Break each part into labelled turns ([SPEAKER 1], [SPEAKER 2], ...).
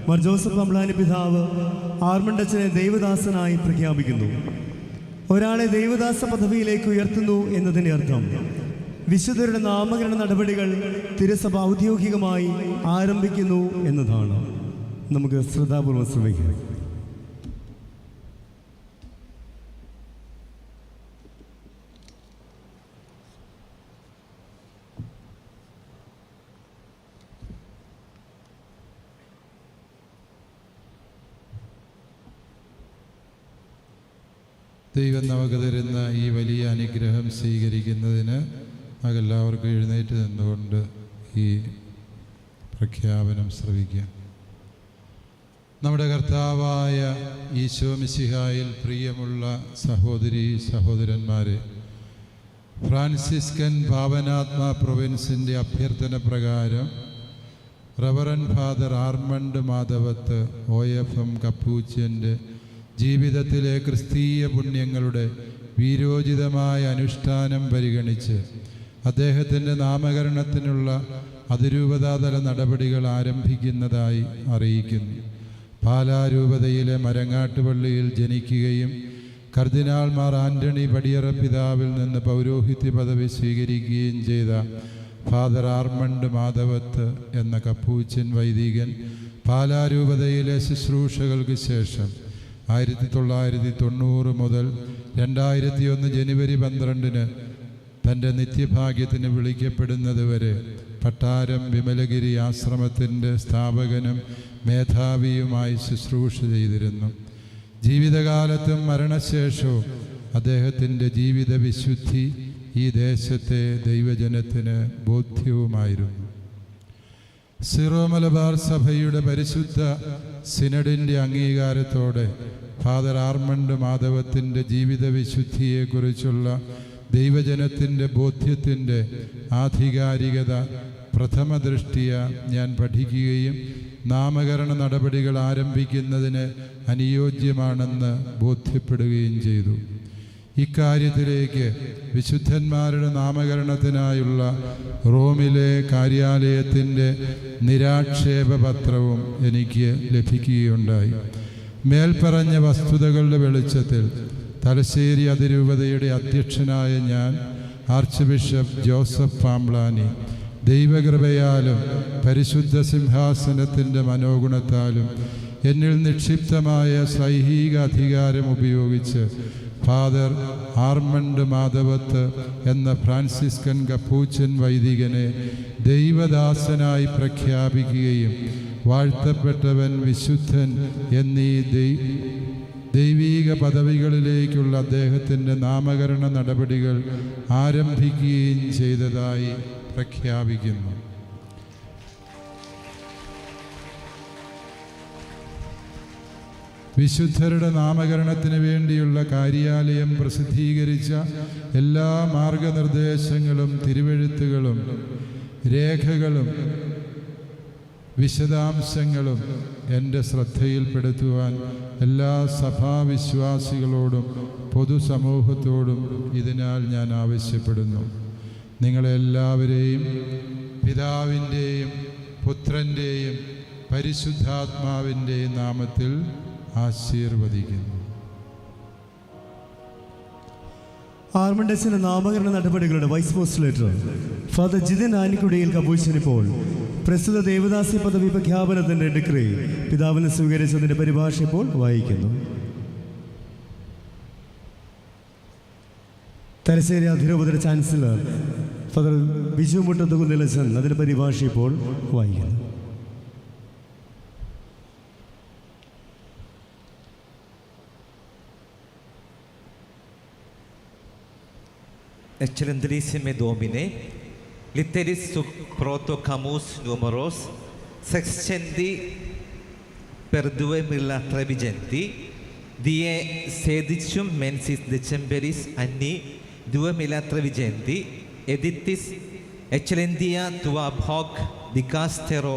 [SPEAKER 1] Mar Joseph Pamplany പിതാവ് ആർമണ്ടച്ചനെ ദൈവദാസനായി പ്രഖ്യാപിക്കുന്നു. ഒരാളെ ദൈവദാസ പദവിയിലേക്ക് ഉയർത്തുന്നു എന്നതിൻ്റെ അർത്ഥം വിശുദ്ധരുടെ നാമകരണ നടപടികൾ തിരുസഭ ഔദ്യോഗികമായി ആരംഭിക്കുന്നു എന്നതാണ്. നമുക്ക് ശ്രദ്ധാപൂർവ്വം ശ്രമിക്കാം.
[SPEAKER 2] ദൈവം നമുക്ക് തരുന്ന ഈ വലിയ അനുഗ്രഹം സ്വീകരിക്കുന്നതിന് നമുക്കെല്ലാവർക്കും എഴുന്നേറ്റ് നിന്നുകൊണ്ട് ഈ പ്രഖ്യാപനം ശ്രവിക്കാം. നമ്മുടെ കർത്താവായ ഈശോ മിശിഹായിൽ പ്രിയമുള്ള സഹോദരീ സഹോദരന്മാരെ, ഫ്രാൻസിസ്കൻ ഭാവനാത്മ പ്രൊവിൻസിൻ്റെ അഭ്യർത്ഥന പ്രകാരം reverend father Armand Madhavath OFM കപ്പൂച്യൻ്റെ ജീവിതത്തിലെ ക്രിസ്തീയ പുണ്യങ്ങളുടെ വീരോചിതമായ അനുഷ്ഠാനം പരിഗണിച്ച് അദ്ദേഹത്തിൻ്റെ നാമകരണത്തിനുള്ള അതിരൂപതാതല നടപടികൾ ആരംഭിക്കുന്നതായി അറിയിക്കുന്നു. പാലാരൂപതയിലെ മരങ്ങാട്ടുപള്ളിയിൽ ജനിക്കുകയും കർദിനാൾ മാർ ആൻ്റണി പടിയറ പിതാവിൽ നിന്ന് പൗരോഹിത്യ പദവി സ്വീകരിക്കുകയും ചെയ്ത ഫാദർ ആർമണ്ട് മാധവത്ത് എന്ന കപ്പൂച്ചൻ വൈദികൻ പാലാരൂപതയിലെ ശുശ്രൂഷകൾക്ക് ശേഷം 1990 മുതൽ 2001 ജനുവരി 12 തൻ്റെ നിത്യഭാഗ്യത്തിന് വിളിക്കപ്പെടുന്നതുവരെ പട്ടാരം വിമലഗിരി ആശ്രമത്തിൻ്റെ സ്ഥാപകനും മേധാവിയുമായി ശുശ്രൂഷ ചെയ്തിരുന്നു. ജീവിതകാലത്തും മരണശേഷവും അദ്ദേഹത്തിൻ്റെ ജീവിത വിശുദ്ധി ഈ ദേശത്തെ ദൈവജനത്തിന് ബോധ്യവുമായിരുന്നു. സിറോ മലബാർ സഭയുടെ പരിശുദ്ധ സിനഡിൻ്റെ അംഗീകാരത്തോടെ ഫാദർ ആർമണ്ട് മാധവത്തിൻ്റെ ജീവിത വിശുദ്ധിയെക്കുറിച്ചുള്ള ദൈവജനത്തിൻ്റെ ബോധ്യത്തിൻ്റെ ആധികാരികത പ്രഥമ ദൃഷ്ടിയ ഞാൻ പഠിക്കുകയും നാമകരണ നടപടികൾ ആരംഭിക്കുന്നതിന് അനുയോജ്യമാണെന്ന് ബോധ്യപ്പെടുകയും ചെയ്തു. ഇക്കാര്യത്തിലേക്ക് വിശുദ്ധന്മാരുടെ നാമകരണത്തിനായുള്ള റോമിലെ കാര്യാലയത്തിൻ്റെ നിരാക്ഷേപ പത്രവും എനിക്ക് ലഭിക്കുകയുണ്ടായി. മേൽപ്പറഞ്ഞ വസ്തുതകളുടെ വെളിച്ചത്തിൽ തലശ്ശേരി അതിരൂപതയുടെ അധ്യക്ഷനായ ഞാൻ ആർച്ച് ബിഷപ്പ് ജോസഫ് പാംബ്ലാനി ദൈവകൃപയാലും പരിശുദ്ധ സിംഹാസനത്തിൻ്റെ മനോഗുണത്താലും എന്നിൽ നിക്ഷിപ്തമായ സൈഹിക അധികാരം ഉപയോഗിച്ച് ഫാദർ ആർമണ്ട് മാധവത്ത് എന്ന ഫ്രാൻസിസ്കൻ കപ്പൂച്ചൻ വൈദികനെ ദൈവദാസനായി പ്രഖ്യാപിക്കുകയും വാഴ്ത്തപ്പെട്ടവൻ വിശുദ്ധൻ എന്നീ ദൈവീക പദവികളിലേക്കുള്ള അദ്ദേഹത്തിൻ്റെ നാമകരണ നടപടികൾ ആരംഭിക്കുകയും ചെയ്തതായി പ്രഖ്യാപിക്കുന്നു. വിശുദ്ധരുടെ നാമകരണത്തിന് വേണ്ടിയുള്ള കാര്യാലയം പ്രസിദ്ധീകരിച്ച എല്ലാ മാർഗനിർദ്ദേശങ്ങളും തിരുവെഴുത്തുകളും രേഖകളും വിശദാംശങ്ങളും എൻ്റെ ശ്രദ്ധയിൽപ്പെടുത്തുവാൻ എല്ലാ സഭാവിശ്വാസികളോടും പൊതുസമൂഹത്തോടും ഇതിനാൽ ഞാൻ ആവശ്യപ്പെടുന്നു. നിങ്ങളെല്ലാവരെയും പിതാവിൻ്റെയും പുത്രൻ്റെയും പരിശുദ്ധാത്മാവിൻ്റെയും നാമത്തിൽ ആശീർവദിക്കുന്നു.
[SPEAKER 1] ആർമണ്ടച്ചൻ്റെ നാമകരണ നടപടികളുടെ വൈസ് പോസ്റ്റ്ലേറ്റർ ഫാദർ ജിതിൻ ആനിക്കുടിയിൽ കപ്പൂച്ചനിപ്പോൾ പ്രസ്തുത ദേവദാസി പദവി പ്രഖ്യാപനത്തിൻ്റെ ഡിക്രി പിതാവിനെ സ്വീകരിച്ചതിൻ്റെ പരിഭാഷ ഇപ്പോൾ വായിക്കുന്നു. തലശ്ശേരി അതിരൂപതയുടെ ചാൻസലർ ഫാദർ ബിജു മുട്ടത്തുകുന്നിലച്ചൻ അതിൻ്റെ പരിഭാഷ ഇപ്പോൾ വായിക്കുന്നു.
[SPEAKER 3] Excelentrissime Domine, litteris sub protocamus numeros sexcendi per 2013 die 16 mensis decemberis anni 2013 editis excellentia tua hoc dicastero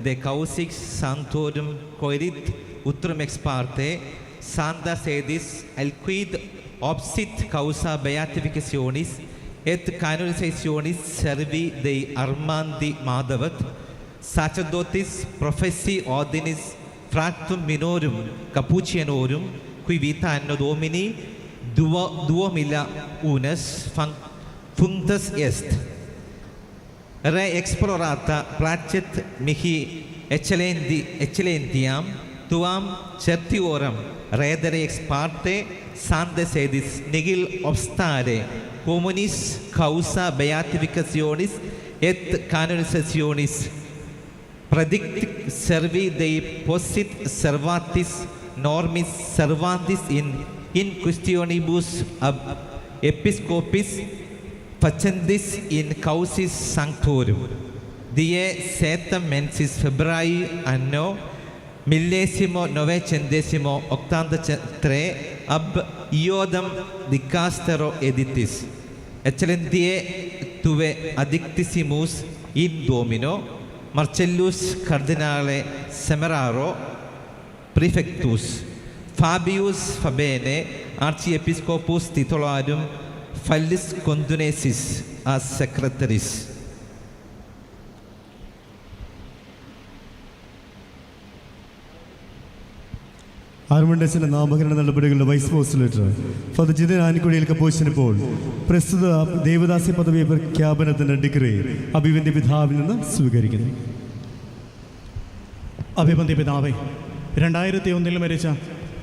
[SPEAKER 3] de causix sanctorum coerit utrum ex parte santa sedis alquid obsit causa beatificationis et canonizationis servi Dei Armandi Madhavat sacerdotis professi ordinis fractum minorum capucianorum qui vita anno domini duomila unes functus est. Re explorata placet mihi excellentiam tuam certioram redere ex parte sante sedis nihil obstare communis causa beatificationis et canonizationis predicti servi Dei possit servatis normis servantis in questionibus ab episcopis facendis in causis sanctorum die setem mensis Februari anno 1983 ab iodam dicastero editis excellentiae tuve addictissimus in Domino Marcellus cardinale Semeraro prefectus Fabius Fabene archiepiscopus titularum Fallis Condunesis as secretaris.
[SPEAKER 1] ആർമണ്ടച്ചൻ്റെ നാമകരണ നടപടികളുടെ vice പോസ്റ്റലേറ്റർ father Jithin ആനിക്കുഴിയിൽ കപ്പോശിനിപ്പോൾ പ്രസ്തുത ദേവദാസി പദവി പ്രഖ്യാപനത്തിൻ്റെ degree അഭിവന്ദ്യ പിതാവിൽ നിന്ന് സ്വീകരിക്കുന്നു.
[SPEAKER 4] അഭിവന്ദ്യ പിതാവേ, 2001 മരിച്ച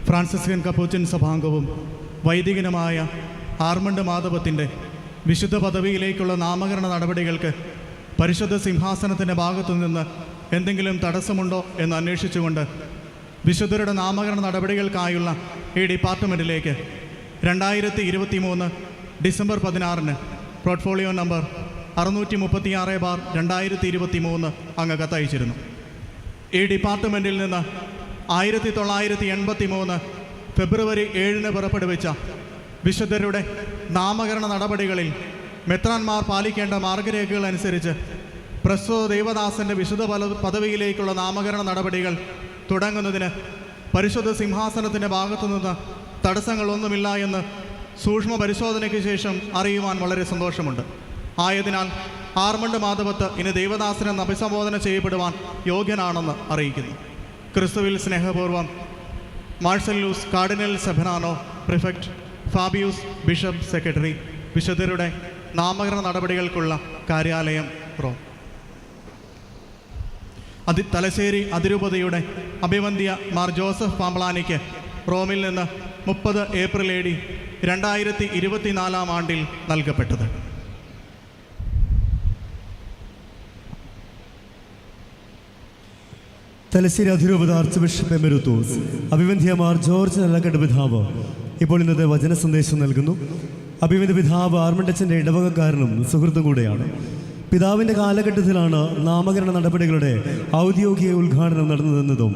[SPEAKER 4] Franciscan Capuchin സഭാംഗവും വൈദികനുമായ Armand മാധവത്തിൻ്റെ വിശുദ്ധ പദവിയിലേക്കുള്ള നാമകരണ നടപടികൾക്ക് പരിശുദ്ധ സിംഹാസനത്തിൻ്റെ ഭാഗത്തു നിന്ന് എന്തെങ്കിലും തടസ്സമുണ്ടോ എന്ന് അന്വേഷിച്ചുകൊണ്ട് വിശുദ്ധരുടെ നാമകരണ നടപടികൾക്കായുള്ള ഈ ഡിപ്പാർട്ട്മെൻറ്റിലേക്ക് 2023 ഡിസംബർ 16 പോർട്ട്ഫോളിയോ നമ്പർ 636/2023 അങ്ങ് കത്തയച്ചിരുന്നു. ഈ ഡിപ്പാർട്ട്മെൻറ്റിൽ നിന്ന് 1983 ഫെബ്രുവരി 7 പുറപ്പെടുവിച്ച വിശുദ്ധരുടെ നാമകരണ നടപടികളിൽ മെത്രാന്മാർ പാലിക്കേണ്ട മാർഗരേഖകൾ അനുസരിച്ച് പ്രസ്തുത ദേവദാസൻ്റെ വിശുദ്ധ പദവിയിലേക്കുള്ള നാമകരണ നടപടികൾ തുടങ്ങുന്നതിന് പരിശുദ്ധ സിംഹാസനത്തിൻ്റെ ഭാഗത്തുനിന്ന് തടസ്സങ്ങളൊന്നുമില്ല എന്ന് സൂക്ഷ്മ പരിശോധനയ്ക്ക് ശേഷം അറിയുവാൻ വളരെ സന്തോഷമുണ്ട്. ആയതിനാൽ ആർമണ്ട് മാധവത്ത് ഇനി ദേവദാസനെന്ന് അഭിസംബോധന ചെയ്യപ്പെടുവാൻ യോഗ്യനാണെന്ന് അറിയിക്കുന്നു. ക്രിസ്തുവിൽ സ്നേഹപൂർവ്വം മാർസെല്ലൂസ് കാർഡിനൽ സെബനാനോ പ്രിഫെക്റ്റ്, ഫാബിയൂസ് ബിഷപ്പ് സെക്രട്ടറി, വിശുദ്ധരുടെ നാമകരണ നടപടികൾക്കുള്ള കാര്യാലയം റോം. തലശ്ശേരി അതിരൂപതയുടെ അഭിവന്ദ്യ മാർ ജോസഫ് പാമ്പളാനിക്ക് റോമിൽ നിന്ന് 30 ഏപ്രിൽ 2024 ആണ്ടിൽ നൽകപ്പെട്ടത്.
[SPEAKER 1] തലശ്ശേരി അതിരൂപത ആർച്ച് ബിഷപ്പ് എമെരിറ്റൂസ് അഭിവന്ദ്യ മാർ ജോർജ് നല്ലക്കട്ട് പിതാവ് ഇപ്പോൾ ഇന്നത്തെ വചന സന്ദേശം നൽകുന്നു. അഭിവന്ദ്യ പിതാവ് ആർമണ്ടച്ചൻ്റെ ഇടവകക്കാരനും സുഹൃത്തും കൂടെയാണ്. പിതാവിൻ്റെ കാലഘട്ടത്തിലാണ് നാമകരണ നടപടികളുടെ ഔദ്യോഗിക ഉദ്ഘാടനം നടന്നതെന്നതും